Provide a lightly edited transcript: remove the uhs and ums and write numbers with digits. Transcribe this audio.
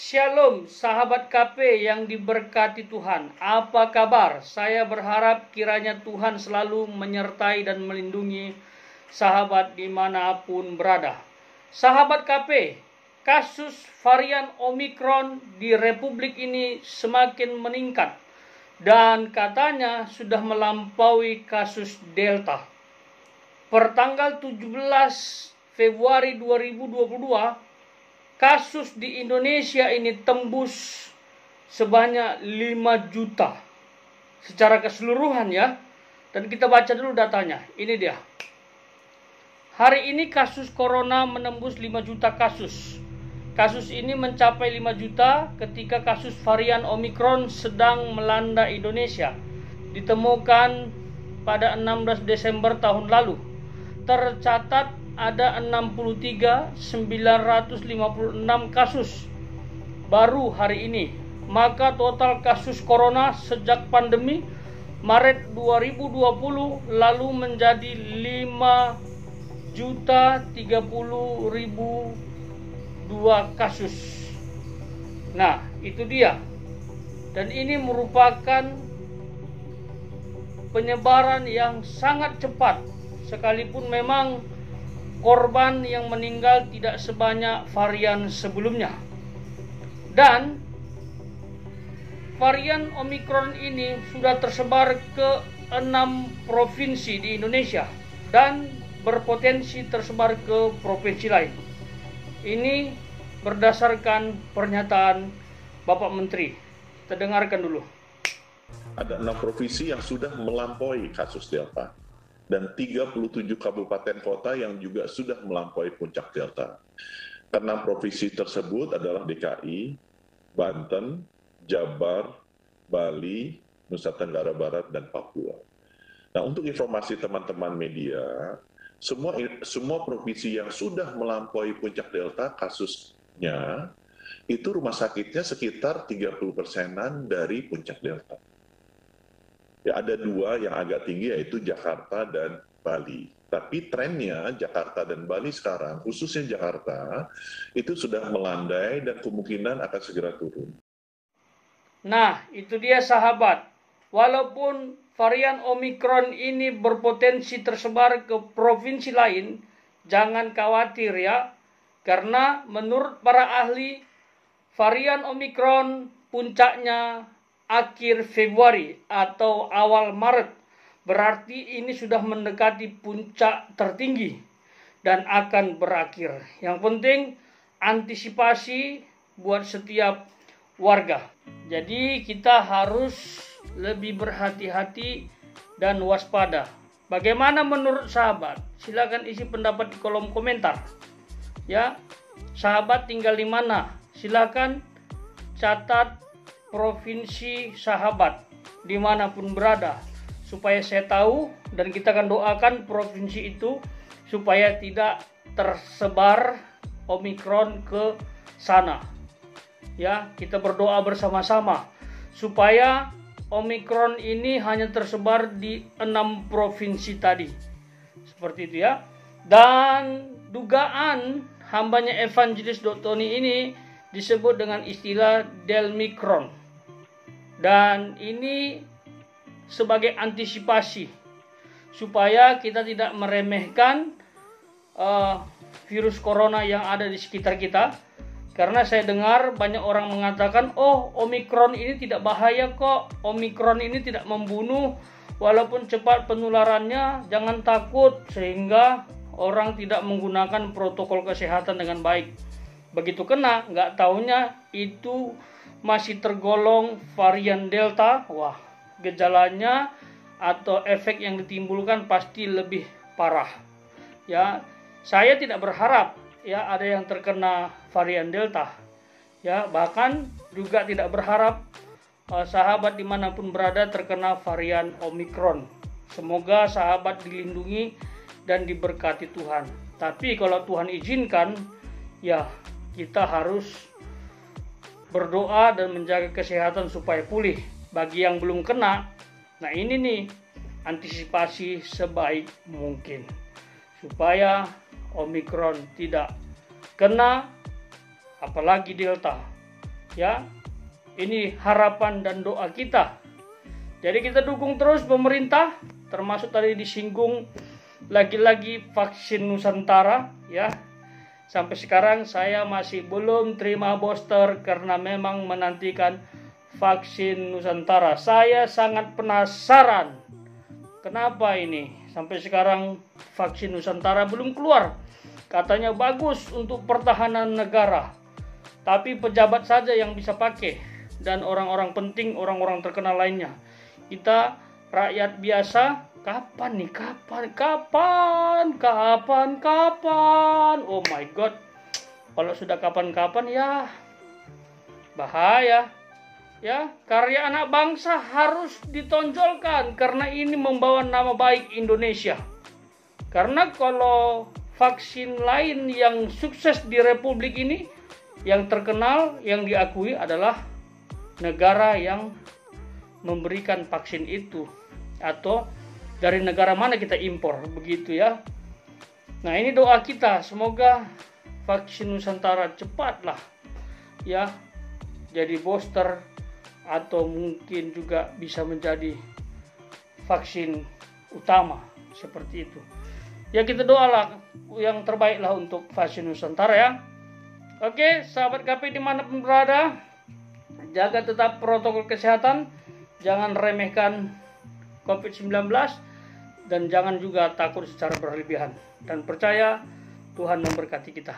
Shalom sahabat KP yang diberkati Tuhan. Apa kabar? Saya berharap kiranya Tuhan selalu menyertai dan melindungi sahabat dimanapun berada. Sahabat KP, kasus varian Omikron di Republik ini semakin meningkat dan katanya sudah melampaui kasus Delta. Pertanggal 17 Februari 2022, kasus di Indonesia ini tembus sebanyak 5 juta secara keseluruhan ya. Dan kita baca dulu datanya. Ini dia. Hari ini kasus corona menembus 5 juta kasus. Kasus ini mencapai 5 juta ketika kasus varian Omikron sedang melanda Indonesia. Ditemukan pada 16 Desember tahun lalu. Tercatat ada 63.956 kasus baru hari ini. Maka total kasus corona sejak pandemi Maret 2020 lalu menjadi 5.030.002 kasus. Nah, itu dia. Dan ini merupakan penyebaran yang sangat cepat, sekalipun memang korban yang meninggal tidak sebanyak varian sebelumnya. Dan varian Omikron ini sudah tersebar ke 6 provinsi di Indonesia dan berpotensi tersebar ke provinsi lain. Ini berdasarkan pernyataan Bapak Menteri. Kita dengarkan dulu. Ada 6 provinsi yang sudah melampaui kasus Delta dan 37 kabupaten kota yang juga sudah melampaui puncak Delta. Ke-6 provinsi tersebut adalah DKI, Banten, Jabar, Bali, Nusa Tenggara Barat, dan Papua. Nah, untuk informasi teman-teman media, semua provinsi yang sudah melampaui puncak Delta kasusnya, itu rumah sakitnya sekitar 30%-an dari puncak Delta. Ya, ada 2 yang agak tinggi, yaitu Jakarta dan Bali. Tapi trennya Jakarta dan Bali sekarang, khususnya Jakarta, itu sudah melandai dan kemungkinan akan segera turun. Nah, itu dia sahabat. Walaupun varian Omikron ini berpotensi tersebar ke provinsi lain, jangan khawatir ya. Karena menurut para ahli, varian Omikron puncaknya akhir Februari atau awal Maret. Berarti ini sudah mendekati puncak tertinggi dan akan berakhir. Yang penting antisipasi buat setiap warga. Jadi kita harus lebih berhati-hati dan waspada. Bagaimana menurut sahabat? Silakan isi pendapat di kolom komentar. Ya, sahabat tinggal di mana? Silakan catat provinsi sahabat dimanapun berada supaya saya tahu dan kita akan doakan provinsi itu supaya tidak tersebar Omikron ke sana. Ya, kita berdoa bersama-sama supaya Omikron ini hanya tersebar di 6 provinsi tadi. Seperti itu ya. Dan dugaan hambanya Evangelis Dotoni ini disebut dengan istilah Delmikron. Dan ini sebagai antisipasi supaya kita tidak meremehkan virus corona yang ada di sekitar kita. Karena saya dengar banyak orang mengatakan, oh Omikron ini tidak bahaya kok, Omikron ini tidak membunuh, walaupun cepat penularannya, jangan takut, sehingga orang tidak menggunakan protokol kesehatan dengan baik. Begitu kena, nggak taunya itu masih tergolong varian Delta. Wah, gejalanya atau efek yang ditimbulkan pasti lebih parah. Ya, saya tidak berharap ya ada yang terkena varian Delta. Ya, bahkan juga tidak berharap sahabat dimanapun berada terkena varian Omikron. Semoga sahabat dilindungi dan diberkati Tuhan. Tapi kalau Tuhan izinkan, ya kita harus berdoa dan menjaga kesehatan supaya pulih. Bagi yang belum kena, nah ini nih antisipasi sebaik mungkin supaya Omikron tidak kena, apalagi Delta. Ya, ini harapan dan doa kita. Jadi kita dukung terus pemerintah, termasuk tadi disinggung lagi-lagi vaksin Nusantara ya. Sampai sekarang saya masih belum terima booster karena memang menantikan vaksin Nusantara. Saya sangat penasaran kenapa ini sampai sekarang vaksin Nusantara belum keluar. Katanya bagus untuk pertahanan negara, tapi pejabat saja yang bisa pakai dan orang-orang penting, orang-orang terkenal lainnya. Kita rakyat biasa, kapan nih? Kapan? Oh my god. Kalau sudah kapan-kapan ya bahaya. Ya, karya anak bangsa harus ditonjolkan karena ini membawa nama baik Indonesia. Karena kalau vaksin lain yang sukses di Republik ini, yang terkenal, yang diakui adalah negara yang memberikan vaksin itu, atau dari negara mana kita impor, begitu ya. Nah, ini doa kita, semoga vaksin Nusantara cepatlah ya jadi booster, atau mungkin juga bisa menjadi vaksin utama seperti itu. Ya, kita doalah yang terbaiklah untuk vaksin Nusantara ya. Oke, sahabat KP dimanapun berada, jaga tetap protokol kesehatan, jangan remehkan COVID-19, dan jangan juga takut secara berlebihan. Dan percaya Tuhan memberkati kita.